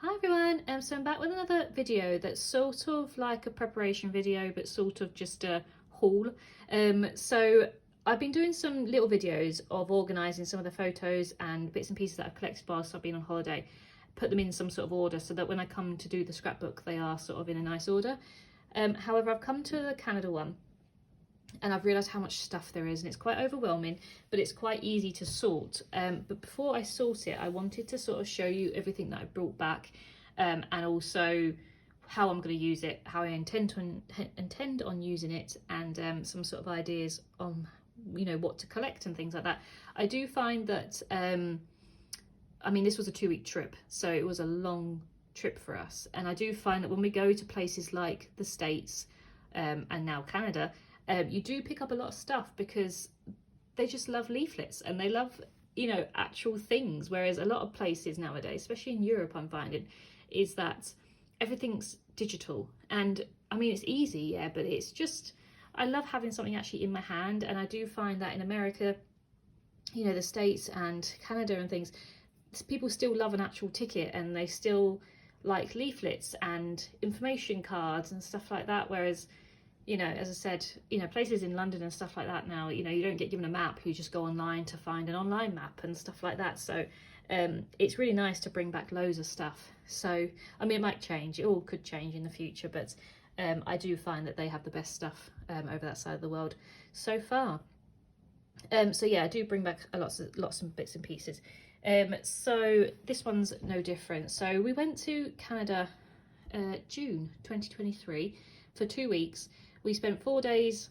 Hi everyone, so I'm back with another video that's sort of like a preparation video but sort of just a haul. So I've been doing some little videos of organising some of the photos and bits and pieces that I've collected whilst I've been on holiday, put them in some sort of order so that when I come to do the scrapbook they are sort of in a nice order. However, I've come to the Canada one and I've realised how much stuff there is, and it's quite overwhelming, but it's quite easy to sort. But before I sort it, I wanted to sort of show you everything that I brought back, and also how I'm going to use it, how I intend on using it, and some sort of ideas on, you know, what to collect and things like that. I do find that, I mean, this was a 2-week trip, so it was a long trip for us, and I do find that when we go to places like the States and now Canada, you do pick up a lot of stuff because they just love leaflets and they love, you know, actual things. Whereas a lot of places nowadays, especially in Europe, I'm finding, is that everything's digital. And I mean, it's easy, yeah, but it's just, I love having something actually in my hand. And I do find that in America, you know, the States and Canada and things, people still love an actual ticket and they still like leaflets and information cards and stuff like that. Whereas, you know, as I said, you know, places in London and stuff like that now, you know, you don't get given a map, you just go online to find an online map and stuff like that. So it's really nice to bring back loads of stuff. So, I mean, it might change, it all could change in the future, but I do find that they have the best stuff over that side of the world so far. So yeah, I do bring back lots of bits and pieces. So this one's no different. So we went to Canada June 2023 for 2 weeks. We spent 4 days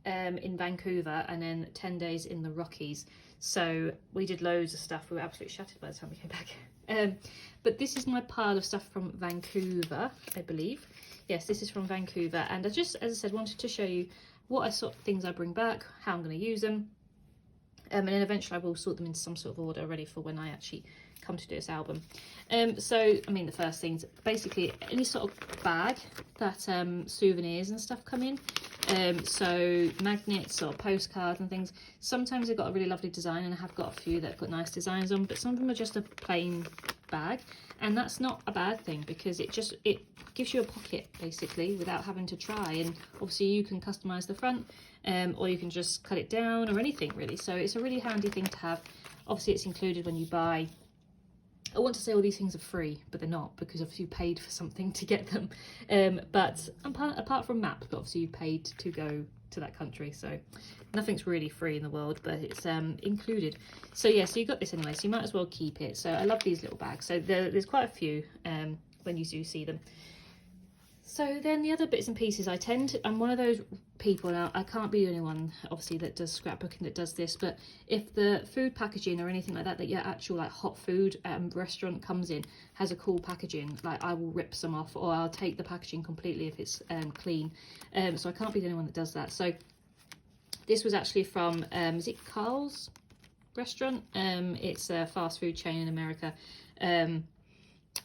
in Vancouver and then 10 days in the Rockies. So we did loads of stuff. We were absolutely shattered by the time we came back. But this is my pile of stuff from Vancouver, I believe. Yes, this is from Vancouver. And I just, as I said, wanted to show you what sort of things I bring back, how I'm going to use them. And then eventually I will sort them into some sort of order ready for when I actually come to do this album. So, I mean, the first things, basically any sort of bag that souvenirs and stuff come in. So magnets or postcards and things. Sometimes they've got a really lovely design, and I have got a few that have got nice designs on, but some of them are just a plain bag. And that's not a bad thing because it gives you a pocket basically without having to try. And obviously you can customize the front, or you can just cut it down or anything really. So it's a really handy thing to have. Obviously it's included when you buy. I want to say all these things are free, but they're not, because obviously you paid for something to get them. But apart from maps, but obviously you paid to go to that country, so nothing's really free in the world, but it's included. So yeah, so you got this anyway, so you might as well keep it. So I love these little bags. So there's quite a few when you do see them. So then the other bits and pieces, I'm one of those people, now I can't be the only one obviously that does scrapbooking that does this, but if the food packaging or anything like that your actual like hot food restaurant comes in has a cool packaging, like I will rip some off, or I'll take the packaging completely if it's clean. So I can't be the only one that does that. So this was actually from, is it Carl's restaurant? It's a fast food chain in America.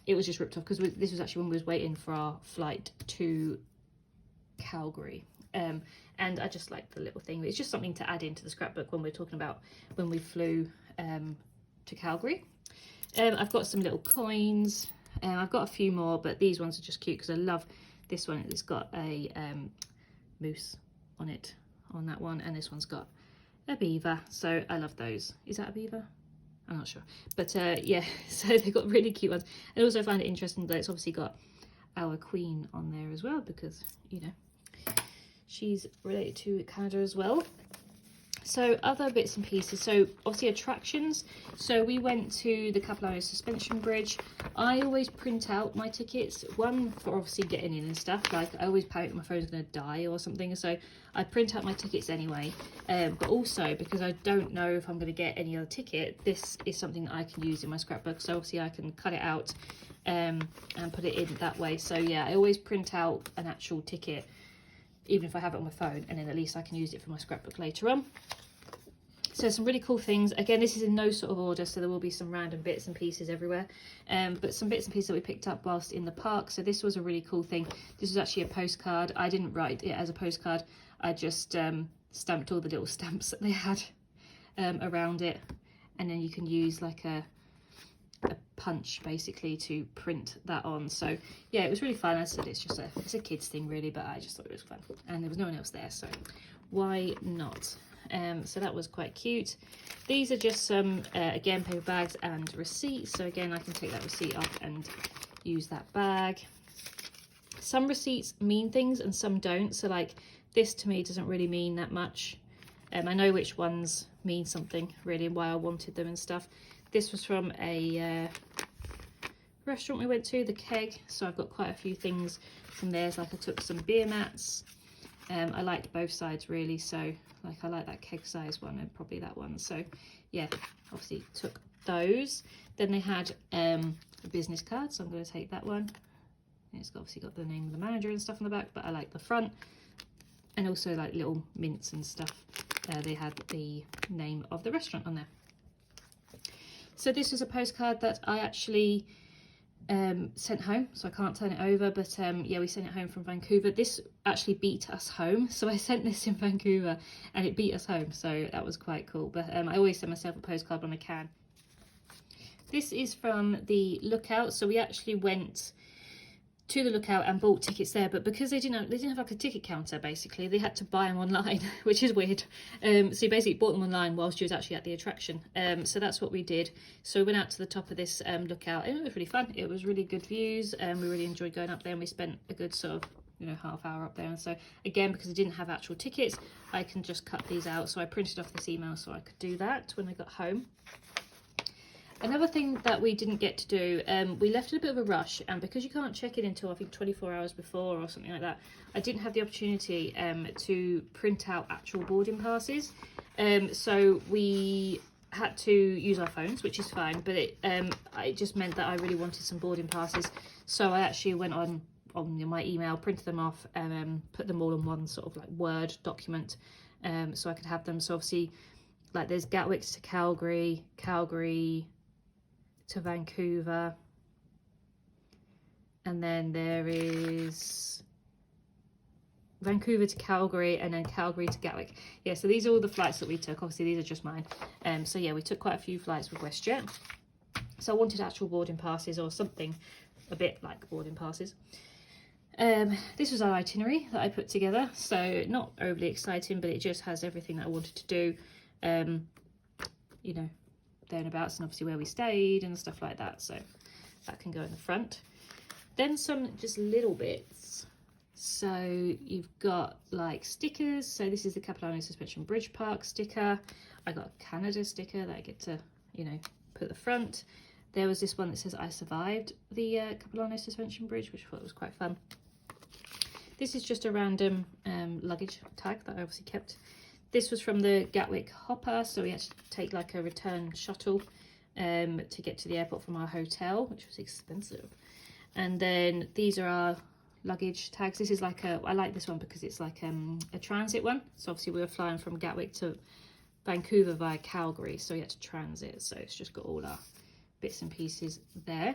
It was just ripped off because this was actually when we was waiting for our flight to Calgary. And I just like the little thing. It's just something to add into the scrapbook when we're talking about when we flew to Calgary. I've got some little coins. I've got a few more, but these ones are just cute because I love this one. It's got a moose on it, on that one, and this one's got a beaver. So I love those. Is that a beaver? I'm not sure, but yeah, so they've got really cute ones. And I also find it interesting that it's obviously got our queen on there as well, because, you know, she's related to Canada as well. So other bits and pieces, so obviously attractions. So we went to the Capilano Suspension Bridge. I always print out my tickets, one for obviously getting in and stuff, like I always panic my phone's going to die or something, so I print out my tickets anyway, but also because I don't know if I'm going to get any other ticket, this is something that I can use in my scrapbook, so obviously I can cut it out and put it in that way. So yeah, I always print out an actual ticket, even if I have it on my phone, and then at least I can use it for my scrapbook later on. So some really cool things. Again, this is in no sort of order, so there will be some random bits and pieces everywhere. But some bits and pieces that we picked up whilst in the park. So this was a really cool thing. This was actually a postcard. I didn't write it as a postcard. I just stamped all the little stamps that they had around it. And then you can use like a punch basically to print that on. So yeah, it was really fun. As I said, it's a kids thing really, but I just thought it was fun, and there was no one else there, so why not? So that was quite cute. These are just some again, paper bags and receipts. So again, I can take that receipt off and use that bag. Some receipts mean things and some don't, so like this to me doesn't really mean that much. I know which ones mean something really and why I wanted them and stuff. This was from a restaurant we went to, the Keg, so I've got quite a few things from there. Like I took some beer mats. I liked both sides really, so like I like that Keg size one and probably that one. So yeah, obviously took those. Then they had a business card, so I'm going to take that one. It's obviously got the name of the manager and stuff on the back, but I like the front. And also like little mints and stuff. They had the name of the restaurant on there. So this was a postcard that I actually sent home, so I can't turn it over, but yeah, we sent it home from Vancouver. This actually beat us home, so I sent this in Vancouver and it beat us home, so that was quite cool. But I always send myself a postcard when I can. This is from the Lookout, so we actually went to the Lookout and bought tickets there, but because they didn't have like a ticket counter, basically they had to buy them online, which is weird. So you basically bought them online whilst you was actually at the attraction. So that's what we did. So we went out to the top of this Lookout, and it was really fun. It was really good views, and we really enjoyed going up there, and we spent a good sort of, you know, half hour up there. And so again, because I didn't have actual tickets, I can just cut these out. So I printed off this email so I could do that when I got home. Another thing that we didn't get to do, we left in a bit of a rush, and because you can't check it until I think 24 hours before or something like that, I didn't have the opportunity to print out actual boarding passes. So we had to use our phones, which is fine, but it just meant that I really wanted some boarding passes. So I actually went on my email, printed them off, and put them all in one sort of like Word document, so I could have them. So obviously, like there's Gatwick to Calgary, Calgary to Vancouver, and then there is Vancouver to Calgary, and then Calgary to Gatwick. Yeah, so these are all the flights that we took. Obviously these are just mine. So yeah, we took quite a few flights with WestJet, so I wanted actual boarding passes or something a bit like boarding passes. This was our itinerary that I put together, so not overly exciting, but it just has everything that I wanted to do, you know, thereabouts, and obviously where we stayed and stuff like that, so that can go in the front. Then some just little bits. So you've got like stickers. So this is the Capilano Suspension Bridge Park sticker. I got a Canada sticker that I get to, you know, put at the front. There was this one that says I survived the Capilano Suspension Bridge, which I thought was quite fun. This is just a random luggage tag that I obviously kept. This was from the Gatwick Hopper, so we had to take like a return shuttle to get to the airport from our hotel, which was expensive. And then these are our luggage tags. This is like I like this one because it's like a transit one. So obviously we were flying from Gatwick to Vancouver via Calgary, so we had to transit. So it's just got all our bits and pieces there.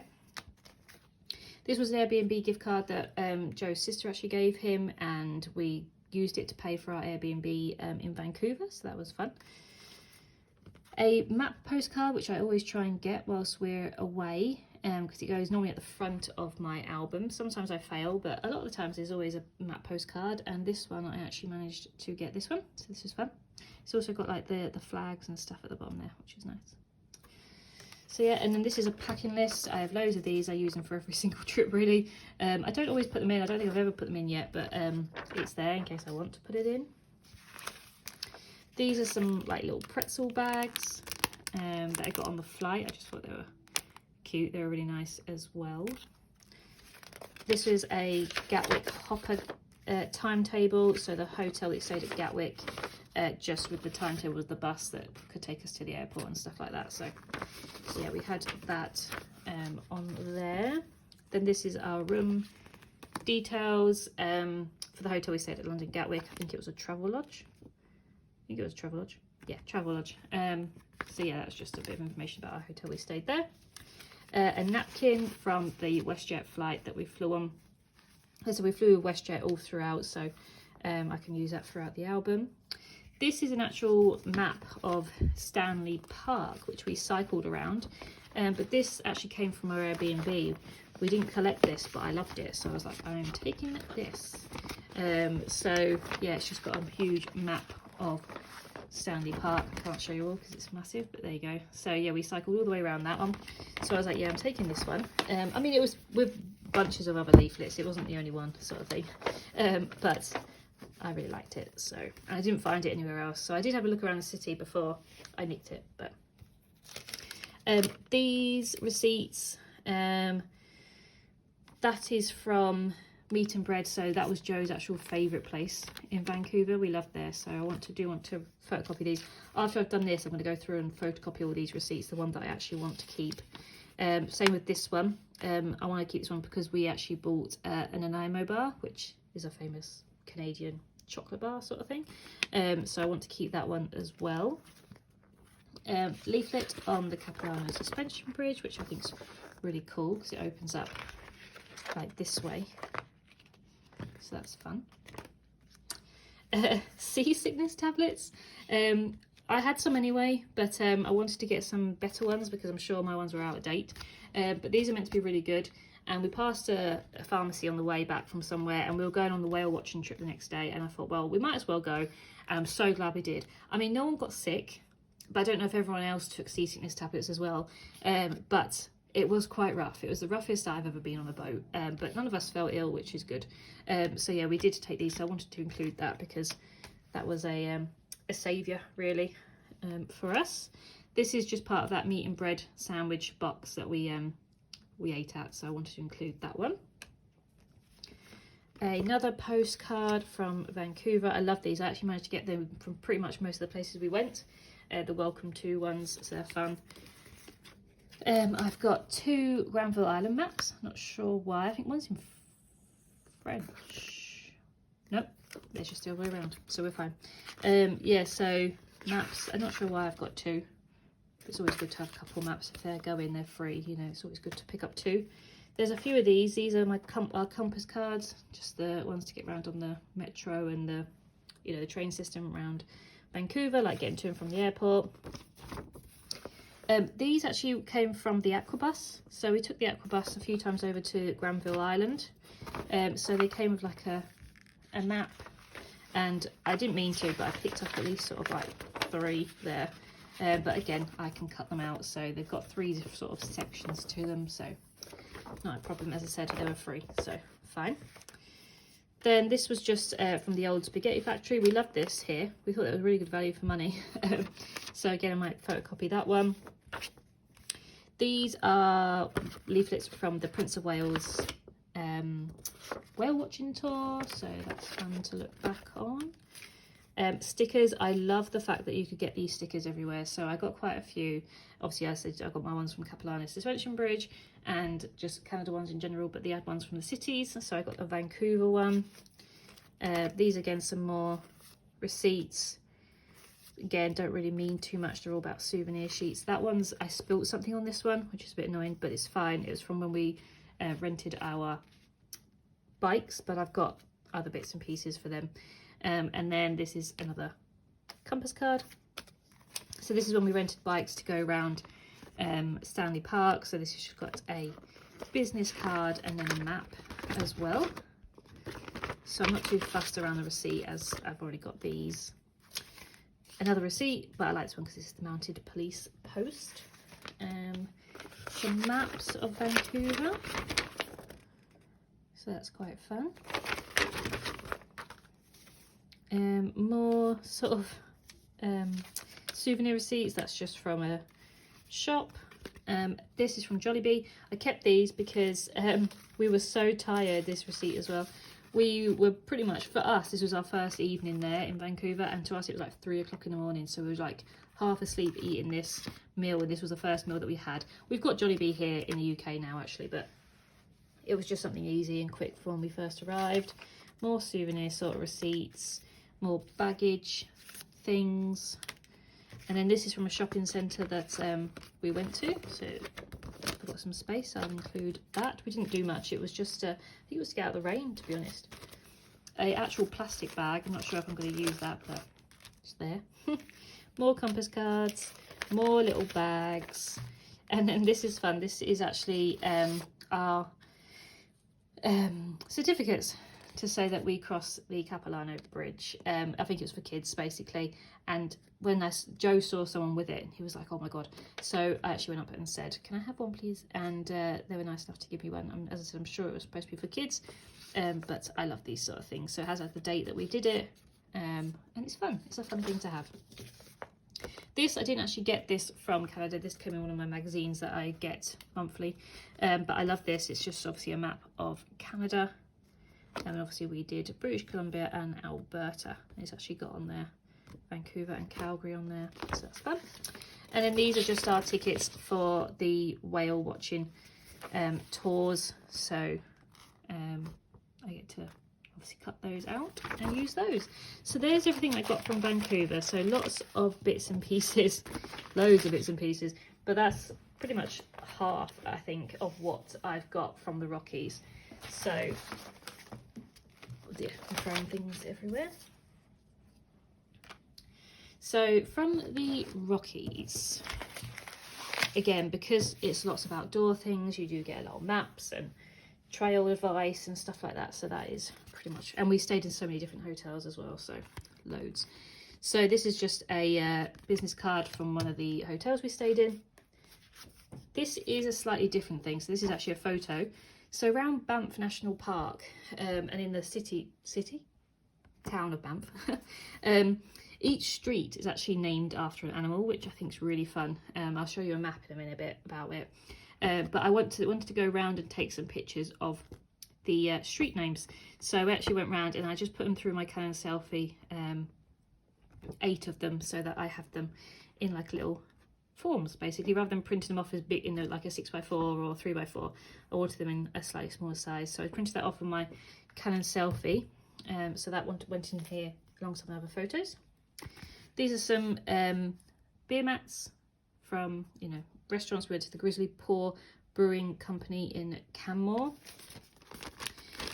This was an Airbnb gift card that Joe's sister actually gave him, and we used it to pay for our Airbnb in Vancouver, so that was fun. A map postcard, which I always try and get whilst we're away, because it goes normally at the front of my album. Sometimes I fail, but a lot of the times there's always a map postcard, and this one I actually managed to get this one, so this was fun. It's also got like the flags and stuff at the bottom there, which is nice. So yeah, and then this is a packing list. I have loads of these. I use them for every single trip really. I don't always put them in. I don't think I've ever put them in yet, but it's there in case I want to put it in. These are some like little pretzel bags that I got on the flight. I just thought they were cute. They were really nice as well. This was a Gatwick Hopper timetable. So the hotel that stayed at Gatwick, just with the timetable of the bus that could take us to the airport and stuff like that. So yeah, we had that on there. Then this is our room details for the hotel we stayed at London Gatwick. I think it was a travel lodge. I think it was a travel lodge. Yeah, travel lodge. So yeah, that's just a bit of information about our hotel we stayed there. A napkin from the WestJet flight that we flew on. So we flew with WestJet all throughout, so I can use that throughout the album. This is an actual map of Stanley Park, which we cycled around. But this actually came from our Airbnb. We didn't collect this, but I loved it, so I was like, I'm taking this. So yeah, it's just got a huge map of Stanley Park. I can't show you all because it's massive, but there you go. So yeah, we cycled all the way around that one. So I was like, yeah, I'm taking this one. I mean, it was with bunches of other leaflets. It wasn't the only one, sort of thing. But I really liked it, so I didn't find it anywhere else. So I did have a look around the city before I nicked it. But these receipts, that is from Meat and Bread. So that was Joe's actual favourite place in Vancouver. We loved there, so I want to photocopy these. After I've done this, I'm going to go through and photocopy all these receipts, the one that I actually want to keep. Same with this one. I want to keep this one because we actually bought an Nanaimo bar, which is a famous Canadian chocolate bar sort of thing. So I want to keep that one as well. Leaflet on the Capilano suspension bridge, which I think is really cool because it opens up like this way. So that's fun. Seasickness tablets. I had some anyway, but I wanted to get some better ones because I'm sure my ones were out of date. But these are meant to be really good. And we passed a pharmacy on the way back from somewhere, and we were going on the whale watching trip the next day. And I thought, well, we might as well go. And I'm so glad we did. I mean, no one got sick, but I don't know if everyone else took seasickness tablets as well. But it was quite rough. It was the roughest I've ever been on a boat. But none of us felt ill, which is good. So yeah, we did take these. So I wanted to include that because that was a saviour, really, for us. This is just part of that Meat and Bread sandwich box that we ate at, so I wanted to include that one. Another postcard from Vancouver. I love these. I actually managed to get them from pretty much most of the places we went. The welcome to ones, so they're fun. I've got 2 Granville Island maps. Not sure why. I think one's in French. Nope, they're just the other way around, so we're fine. Yeah, so maps. I'm not sure why I've got 2. It's always good to have a couple maps. If they're going, they're free, you know, it's always good to pick up 2. There's a few of these. These are my compass cards, just the ones to get around on the metro and the, you know, the train system around Vancouver, like getting to and from the airport. These actually came from the Aquabus. So we took the Aquabus a few times over to Granville Island. So they came with like a map, and I didn't mean to, but I picked up at least sort of like 3 there. But again, I can cut them out, so they've got 3 sort of sections to them, so not a problem. As I said, they were free, so fine. Then this was just from the old spaghetti factory. We loved this here. We thought it was really good value for money. So again, I might photocopy that one. These are leaflets from the Prince of Wales whale watching tour, so that's fun to look back on. Stickers. I love the fact that you could get these stickers everywhere, so I got quite a few. Obviously, I said I got my ones from Capilano Suspension Bridge and just Canada ones in general, but the ad ones from the cities, so I got a Vancouver one. These again, some more receipts. Again, don't really mean too much. They're all about souvenir sheets. That one's, I spilt something on this one, which is a bit annoying, but it's fine. It was from when we rented our bikes, but I've got other bits and pieces for them. And then this is another compass card. So this is when we rented bikes to go around Stanley Park. So this has just got a business card and then a map as well. So I'm not too fussed around the receipt as I've already got these. Another receipt, but I like this one because this is the mounted police post. Some maps of Vancouver. So that's quite fun. More sort of souvenir receipts. That's just from a shop. This is from Jollibee. I kept these because we were so tired. This receipt as well. We were pretty much, for us, this was our first evening there in Vancouver, and to us it was like 3 o'clock in the morning, so we were like half asleep eating this meal, and this was the first meal that we had. We've got Jollibee here in the UK now actually, but it was just something easy and quick for when we first arrived. More souvenir sort of receipts, more baggage things, and then this is from a shopping centre that we went to, so I've got some space, I'll include that. We didn't do much, it was just I think it was to get out of the rain, to be honest. A actual plastic bag, I'm not sure if I'm going to use that, but it's there. More compass cards, more little bags. And then this is fun. This is actually our certificates to say that we crossed the Capilano Bridge. I think it was for kids basically, and when Joe saw someone with it, he was like, oh my god. So I actually went up and said, can I have one please? And they were nice enough to give me one. As I said, I'm sure it was supposed to be for kids, but I love these sort of things. So it has like the date that we did it, and it's fun. It's a fun thing to have. This, I didn't actually get this from Canada. This came in one of my magazines that I get monthly, but I love this. It's just obviously a map of Canada, and obviously we did British Columbia and Alberta. It's actually got on there Vancouver and Calgary on there, so that's fun. And then these are just our tickets for the whale watching tours, so I get to obviously cut those out and use those. So there's everything I got from Vancouver. So lots of bits and pieces, loads of bits and pieces, but that's pretty much half, I think, of what I've got from the Rockies. So, oh dear, I'm throwing things everywhere. So from the Rockies, again, because it's lots of outdoor things, you do get a lot of maps and trail advice and stuff like that. So that is pretty much, and we stayed in so many different hotels as well, so loads. So this is just a business card from one of the hotels we stayed in. This is a slightly different thing. So this is actually a photo. So around Banff National Park, and in the town of Banff, each street is actually named after an animal, which I think is really fun. I'll show you a map in a minute about it. But I wanted to go around and take some pictures of the street names. So I actually went round and I just put them through my Canon selfie, 8 of them, so that I have them in like little forms, basically, rather than printing them off as big in like a 6x4 or 3x4. I wanted them in a slightly smaller size, so I printed that off on my Canon selfie. So that one went in here alongside my other photos. These are some beer mats from, you know, restaurants. We went to the Grizzly Paw Brewing Company in Canmore.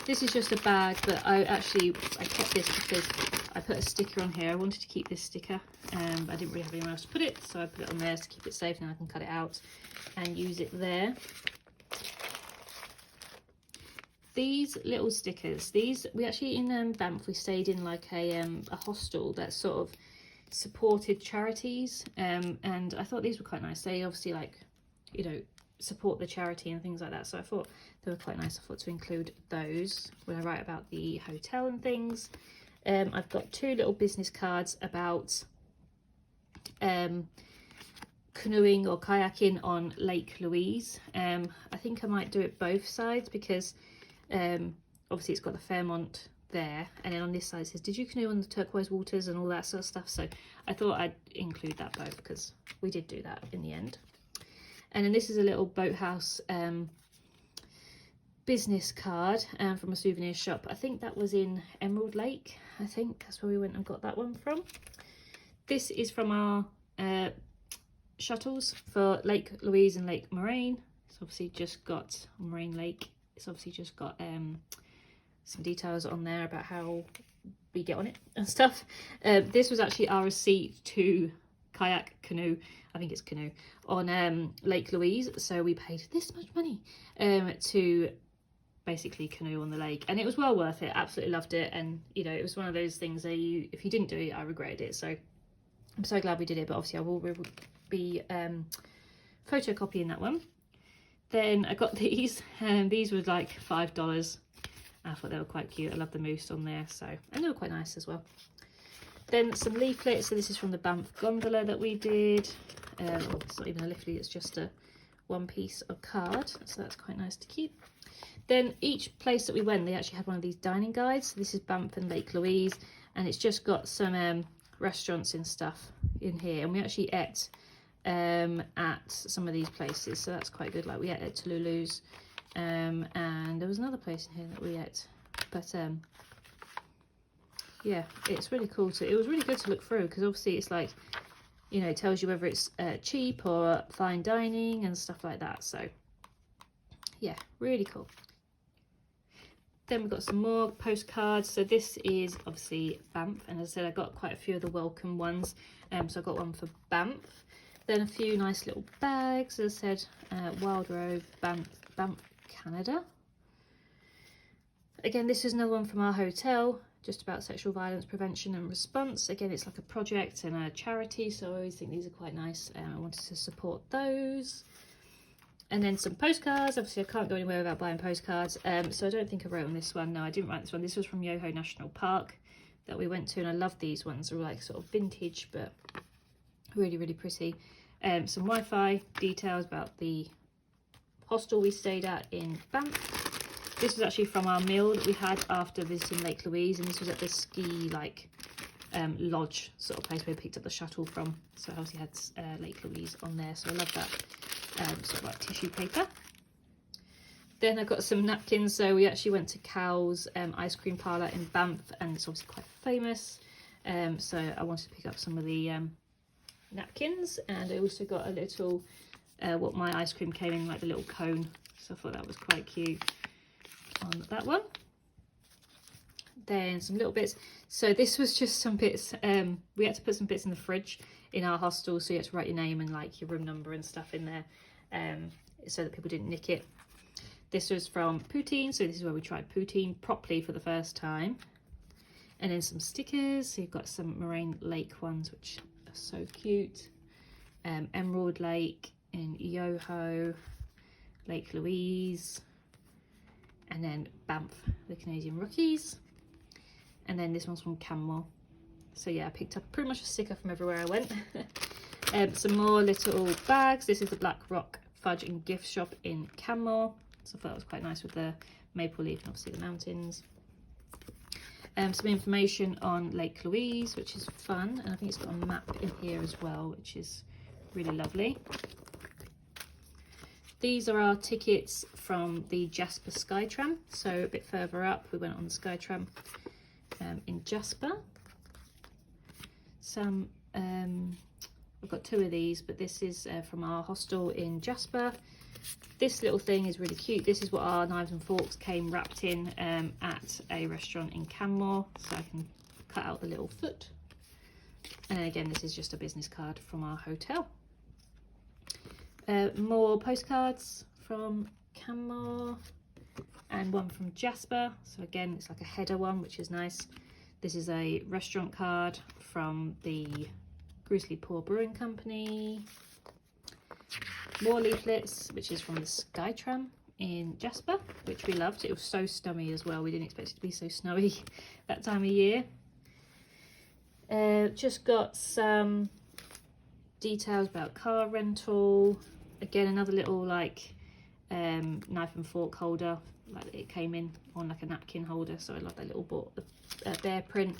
This is just a bag, but I kept this because I put a sticker on here. I wanted to keep this sticker. I didn't really have anywhere else to put it, so I put it on there to keep it safe, and I can cut it out and use it there. These little stickers, we actually in Banff, we stayed in like a hostel that sort of supported charities, and I thought these were quite nice. They obviously, like, you know, support the charity and things like that, so I thought they were quite nice. I thought to include those when I write about the hotel and things. I've got 2 little business cards about canoeing or kayaking on Lake Louise. I think I might do it both sides because obviously it's got the Fairmont there, and then on this side it says, did you canoe on the turquoise waters and all that sort of stuff. So I thought I'd include that both because we did do that in the end. And then this is a little boathouse business card from a souvenir shop. I think that was in Emerald Lake. I think that's where we went and got that one from. This is from our shuttles for Lake Louise and Lake Moraine. It's obviously just got Moraine Lake. It's obviously just got some details on there about how we get on it and stuff. This was actually our receipt to kayak, canoe, I think it's canoe, on Lake Louise. So we paid this much money to basically canoe on the lake, and it was well worth it. Absolutely loved it. And you know, it was one of those things that if you didn't do it, I regretted it. So I'm so glad we did it, but obviously I will be photocopying that one. Then I got these, and these were like $5. I thought they were quite cute. I love the moose on there, so, and they were quite nice as well. Then some leaflets. So this is from the Banff gondola that we did. It's not even a leaflet, it's just one piece of card, so that's quite nice to keep. Then each place that we went, they actually had one of these dining guides. So this is Banff and Lake Louise, and it's just got some restaurants and stuff in here, and we actually ate at some of these places, so that's quite good. Like we ate at Toulouse, and there was another place in here that we ate, but yeah, it's really cool it was really good to look through, because obviously it's like, you know, it tells you whether it's cheap or fine dining and stuff like that. So yeah, really cool. Then we've got some more postcards. So this is obviously Banff, and as I said, I got quite a few of the welcome ones. So I got one for Banff. Then a few nice little bags, as I said, Wild Rose, Banff, Canada. Again, this is another one from our hotel, just about sexual violence prevention and response. Again, it's like a project and a charity, so I always think these are quite nice. I wanted to support those. And then some postcards. Obviously, I can't go anywhere without buying postcards. So I don't think I wrote on this one. No, I didn't write this one. This was from Yoho National Park that we went to, and I love these ones. They're like sort of vintage, but really, really pretty. Some Wi-Fi details about the hostel we stayed at in Banff. This was actually from our meal that we had after visiting Lake Louise, and this was at the ski lodge sort of place where we picked up the shuttle from. So I obviously had Lake Louise on there, so I love that. Sort of like tissue paper. Then I got some napkins. So we actually went to Cow's ice cream parlour in Banff, and it's obviously quite famous. So I wanted to pick up some of the napkins, and I also got a little what my ice cream came in, like the little cone. So I thought that was quite cute on that one. Then some little bits. So this was just some bits. We had to put some bits in the fridge in our hostel, so you had to write your name and like your room number and stuff in there, so that people didn't nick it. This was from poutine, so this is where we tried poutine properly for the first time. And then some stickers. So you've got some Moraine Lake ones, which are so cute. Emerald Lake in Yoho, Lake Louise, and then Banff, the Canadian Rookies. And then this one's from Canmore. So yeah, I picked up pretty much a sticker from everywhere I went. Some more little bags. This is the Black Rock Fudge and Gift Shop in Canmore. So I thought that was quite nice with the maple leaf and obviously the mountains. Some information on Lake Louise, which is fun. And I think it's got a map in here as well, which is really lovely. These are our tickets from the Jasper Skytram. So a bit further up, we went on the Skytram in Jasper. Some, I've got two of these, but this is from our hostel in Jasper. This little thing is really cute. This is what our knives and forks came wrapped in at a restaurant in Canmore. So I can cut out the little foot. And again, this is just a business card from our hotel. More postcards from Canmore and one from Jasper. So again, it's like a header one, which is nice. This is a restaurant card from the Grizzly Paw Brewing Company. More leaflets, which is from the Skytram in Jasper, which we loved. It was so snowy as well. We didn't expect it to be so snowy that time of year. Just got some details about car rental. Again, another little like knife and fork holder, like it came in on like a napkin holder, so I love that little bear print.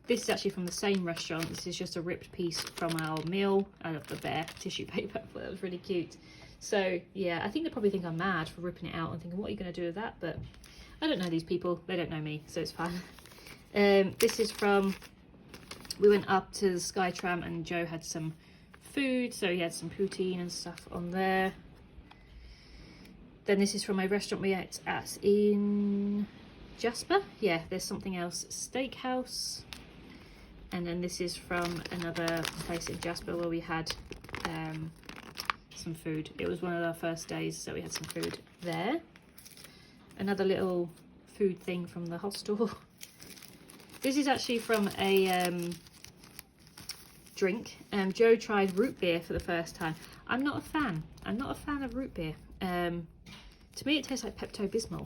This is actually from the same restaurant. This is just a ripped piece from our meal. I love the bear tissue paper. I thought that was really cute. So yeah, I think they probably think I'm mad for ripping it out and thinking, what are you going to do with that? But I don't know these people. They don't know me, so it's fine. This is from, we went up to the Skytram and Joe had some food, so he had some poutine and stuff on there. Then this is from a restaurant we ate at in Jasper. Yeah, there's something else, steakhouse. And then this is from another place in Jasper where we had some food. It was one of our first days, so we had some food there. Another little food thing from the hostel. This is actually from a drink. Joe tried root beer for the first time. I'm not a fan. I'm not a fan of root beer. To me, it tastes like Pepto-Bismol.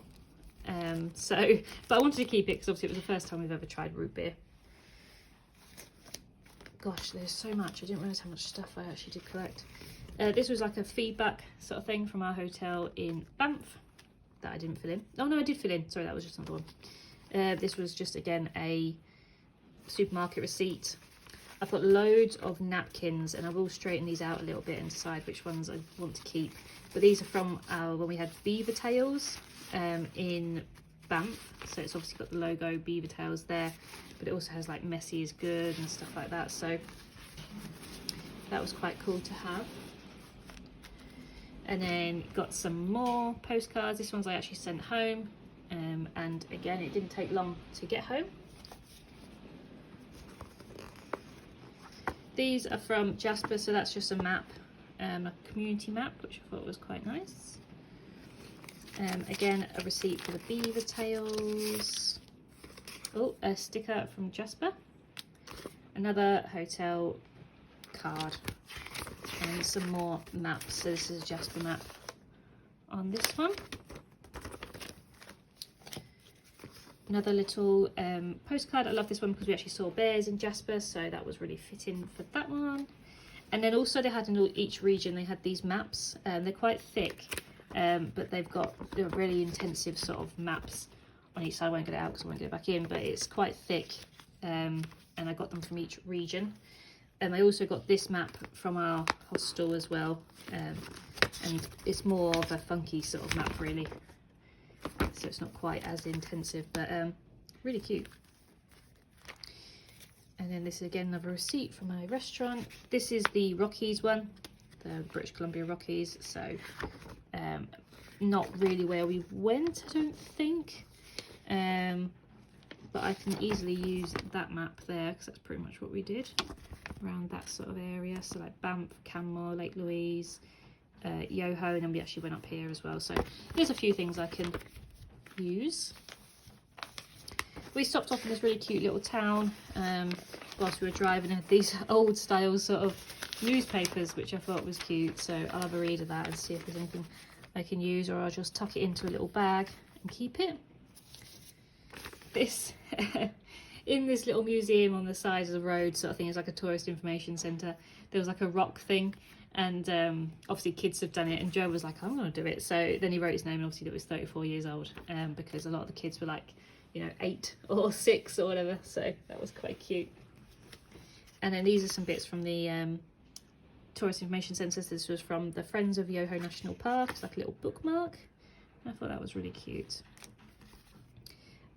But I wanted to keep it because obviously it was the first time we've ever tried root beer. Gosh, there's so much. I didn't realise how much stuff I actually did collect. This was like a feedback sort of thing from our hotel in Banff that I didn't fill in. Oh no, I did fill in. Sorry, that was just another one. This was just, again, a supermarket receipt. I've got loads of napkins, and I will straighten these out a little bit and decide which ones I want to keep. But these are from when we had beaver tails in Banff. So it's obviously got the logo beaver tails there, but it also has like messy is good and stuff like that. So that was quite cool to have. And then got some more postcards. This one's I actually sent home. And again, it didn't take long to get home. These are from Jasper, so that's just a map, a community map, which I thought was quite nice. Again, a receipt for the beaver tails. Oh, a sticker from Jasper. Another hotel card. And some more maps. So this is a Jasper map on this one. Another little postcard. I love this one because we actually saw bears in Jasper, so that was really fitting for that one. And then also they had in each region, they had these maps. They're quite thick, but they're really intensive sort of maps on each side. I won't get it out because I won't get it back in, but it's quite thick. And I got them from each region. And I also got this map from our hostel as well. And it's more of a funky sort of map really. So it's not quite as intensive, but really cute. And then this is again another receipt from my restaurant. This is the Rockies one, the British Columbia Rockies. So not really where we went, I don't think. But I can easily use that map there because that's pretty much what we did around that sort of area. So like Banff, Canmore, Lake Louise, Yoho, and then we actually went up here as well. So there's a few things I can use. We stopped off in this really cute little town whilst we were driving, and had these old style sort of newspapers which I thought was cute, so I'll have a read of that and see if there's anything I can use, or I'll just tuck it into a little bag and keep it. This in this little museum on the side of the road sort of thing, is like a tourist information centre. There was like a rock thing, and obviously kids have done it, and Joe was like, I'm going to do it. So then he wrote his name, and obviously that was 34 years old, because a lot of the kids were like, you know, 8 or 6 or whatever, so that was quite cute. And then these are some bits from the tourist information centres. This was from the Friends of Yoho National Park. It's like a little bookmark. I thought that was really cute.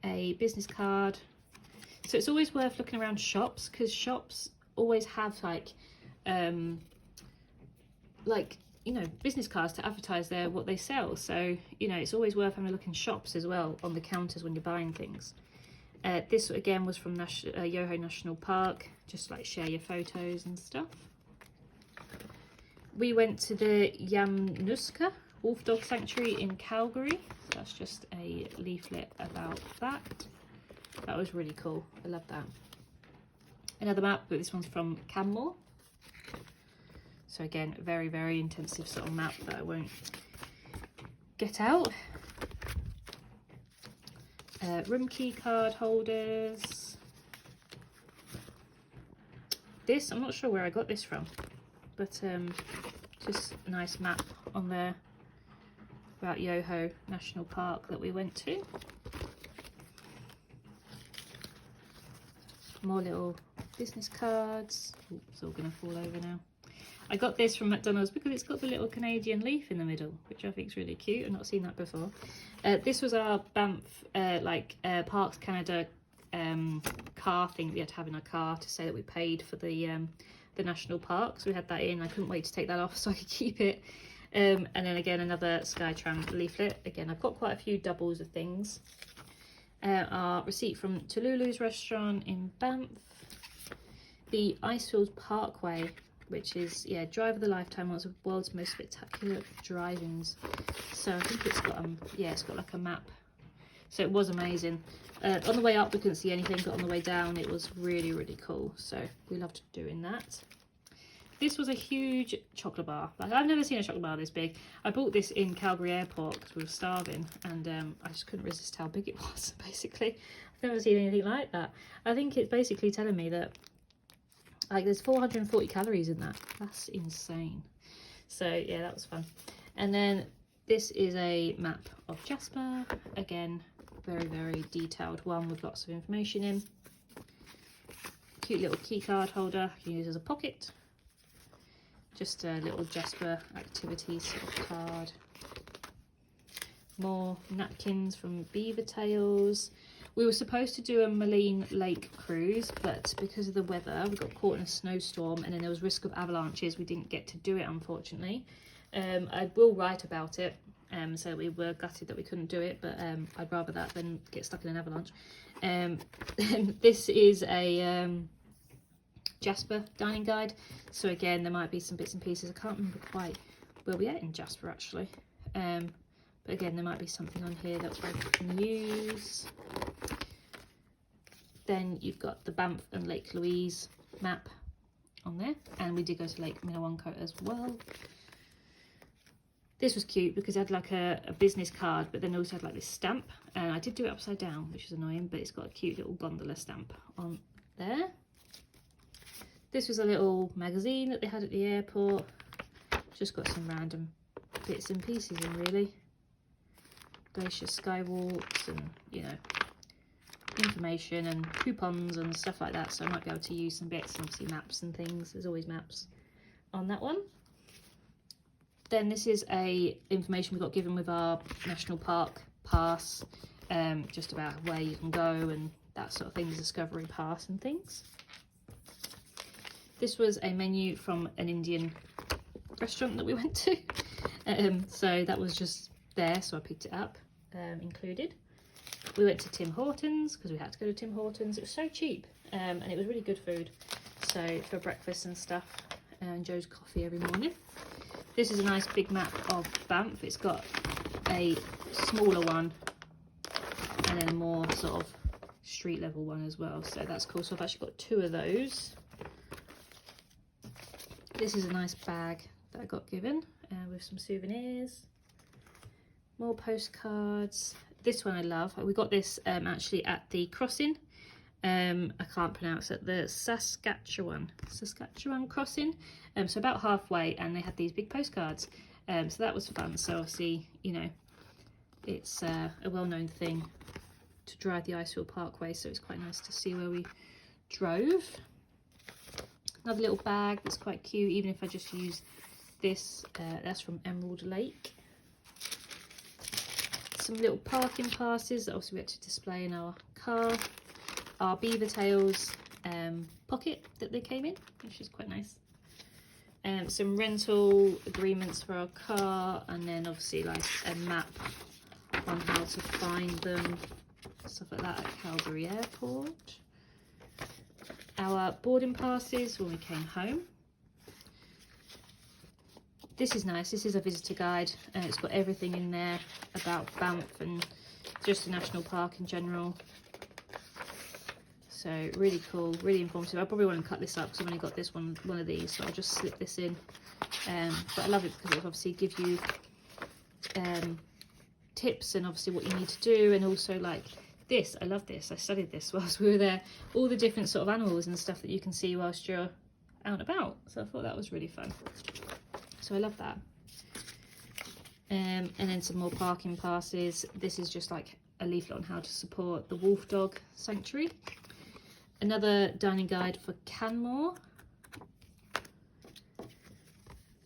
A business card. So it's always worth looking around shops, because shops always have like you know, business cards to advertise what they sell. So you know, it's always worth having a look in shops as well on the counters when you're buying things. This again was from Yoho National Park, just like share your photos and stuff. We went to the Yamnuska Wolf Dog Sanctuary in Calgary. So that's just a leaflet about that. That was really cool. I love that. Another map, but this one's from Canmore. So again, very, very intensive sort of map that I won't get out. Room key card holders. This, I'm not sure where I got this from, but just a nice map on there about Yoho National Park that we went to. More little business cards. Ooh, it's all going to fall over now. I got this from McDonald's because it's got the little Canadian leaf in the middle, which I think is really cute. I've not seen that before. This was our Banff, Parks Canada car thing that we had to have in our car to say that we paid for the national park. So we had that in. I couldn't wait to take that off so I could keep it. And then again, another Skytram leaflet. Again, I've got quite a few doubles of things. Our receipt from Tululu's restaurant in Banff. The Icefields Parkway, which is, yeah, Drive of the Lifetime, one of the world's most spectacular drive-ins. So I think it's got, yeah, it's got like a map. So it was amazing. On the way up, we couldn't see anything, but on the way down, it was really, really cool. So we loved doing that. This was a huge chocolate bar. Like, I've never seen a chocolate bar this big. I bought this in Calgary Airport because we were starving, and I just couldn't resist how big it was, basically. I've never seen anything like that. I think it's basically telling me that like there's 440 calories in that. That's insane. So yeah, that was fun. And then this is a map of Jasper. Again, very, very detailed one with lots of information in. Cute little key card holder. You can use as a pocket. Just a little Jasper activities sort of card. More napkins from Beaver Tails. We were supposed to do a Moline Lake cruise, but because of the weather, we got caught in a snowstorm, and then there was risk of avalanches. We didn't get to do it, unfortunately. I will write about it, so we were gutted that we couldn't do it, but I'd rather that than get stuck in an avalanche. This is a Jasper dining guide. So again, there might be some bits and pieces. I can't remember quite where we are in Jasper actually. But again, there might be something on here that I can use. Then you've got the Banff and Lake Louise map on there, and we did go to Lake Minnewanka as well. This was cute because it had like a business card, but then also had like this stamp, and I did do it upside down, which is annoying, but it's got a cute little gondola stamp on there. This was a little magazine that they had at the airport. Just got some random bits and pieces in, really. Glacier skywalks and, you know, information and coupons and stuff like that, so I might be able to use some bits, and obviously maps and things. There's always maps on that one. Then this is information we got given with our national park pass, just about where you can go and that sort of thing, discovery pass and things. This was a menu from an Indian restaurant that we went to, so that was just there, so I picked it up, included. We went to Tim Hortons because we had to go to Tim Hortons. It was so cheap, and it was really good food, so for breakfast and stuff, and Joe's coffee every morning. This is a nice big map of Banff. It's got a smaller one and then a more sort of street level one as well, so that's cool. So I've actually got 2 of those. This is a nice bag that I got given with some souvenirs, more postcards. This one I love. We got this actually at the crossing. I can't pronounce it. The Saskatchewan crossing. So about halfway, and they had these big postcards. So that was fun. So obviously, you know, it's a well-known thing to drive the Icefield Parkway. So it's quite nice to see where we drove. Another little bag that's quite cute. Even if I just use this, that's from Emerald Lake. Some little parking passes that obviously we had to display in our car. Our Beaver Tails pocket that they came in, which is quite nice. Some rental agreements for our car, and then obviously like a map on how to find them, stuff like that at Calgary Airport. Our boarding passes when we came home. This is nice. This is a visitor guide, and it's got everything in there about Banff and just the national park in general. So really cool, really informative. I probably want to cut this up because I've only got this one of these, so I'll just slip this in. But I love it because it obviously gives you tips and obviously what you need to do, and also like this. I love this. I studied this whilst we were there. All the different sort of animals and stuff that you can see whilst you're out and about. So I thought that was really fun. So I love that. And then some more parking passes. This is just like a leaflet on how to support the Wolf Dog Sanctuary. Another dining guide for Canmore.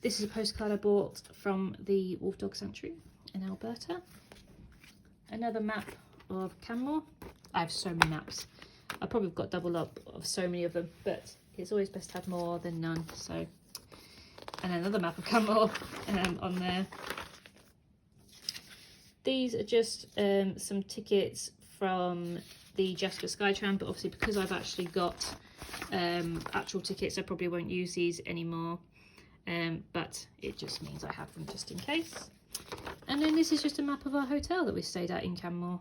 This is a postcard I bought from the Wolf Dog Sanctuary in Alberta. Another map of Canmore. I have so many maps. I probably got double up of so many of them, but it's always best to have more than none. So, and another map of Canmore on there. These are just some tickets from the Jasper Skytram, but obviously because I've actually got actual tickets, I probably won't use these anymore. But it just means I have them just in case. And then this is just a map of our hotel that we stayed at in Canmore.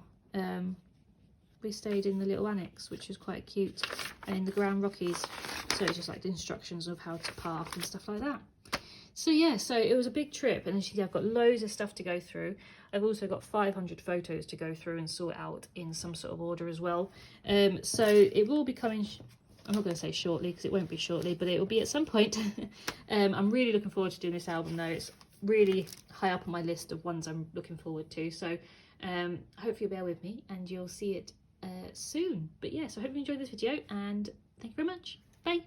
We stayed in the little annex, which is quite cute, and in the Grand Rockies. So it's just like the instructions of how to park and stuff like that. So yeah, so it was a big trip, and as you can see, I've got loads of stuff to go through. I've also got 500 photos to go through and sort out in some sort of order as well. So it will be coming, I'm not going to say shortly because it won't be shortly, but it will be at some point. I'm really looking forward to doing this album though. It's really high up on my list of ones I'm looking forward to. So hopefully you'll bear with me and you'll see it soon. But yeah, so I hope you enjoyed this video, and thank you very much. Bye.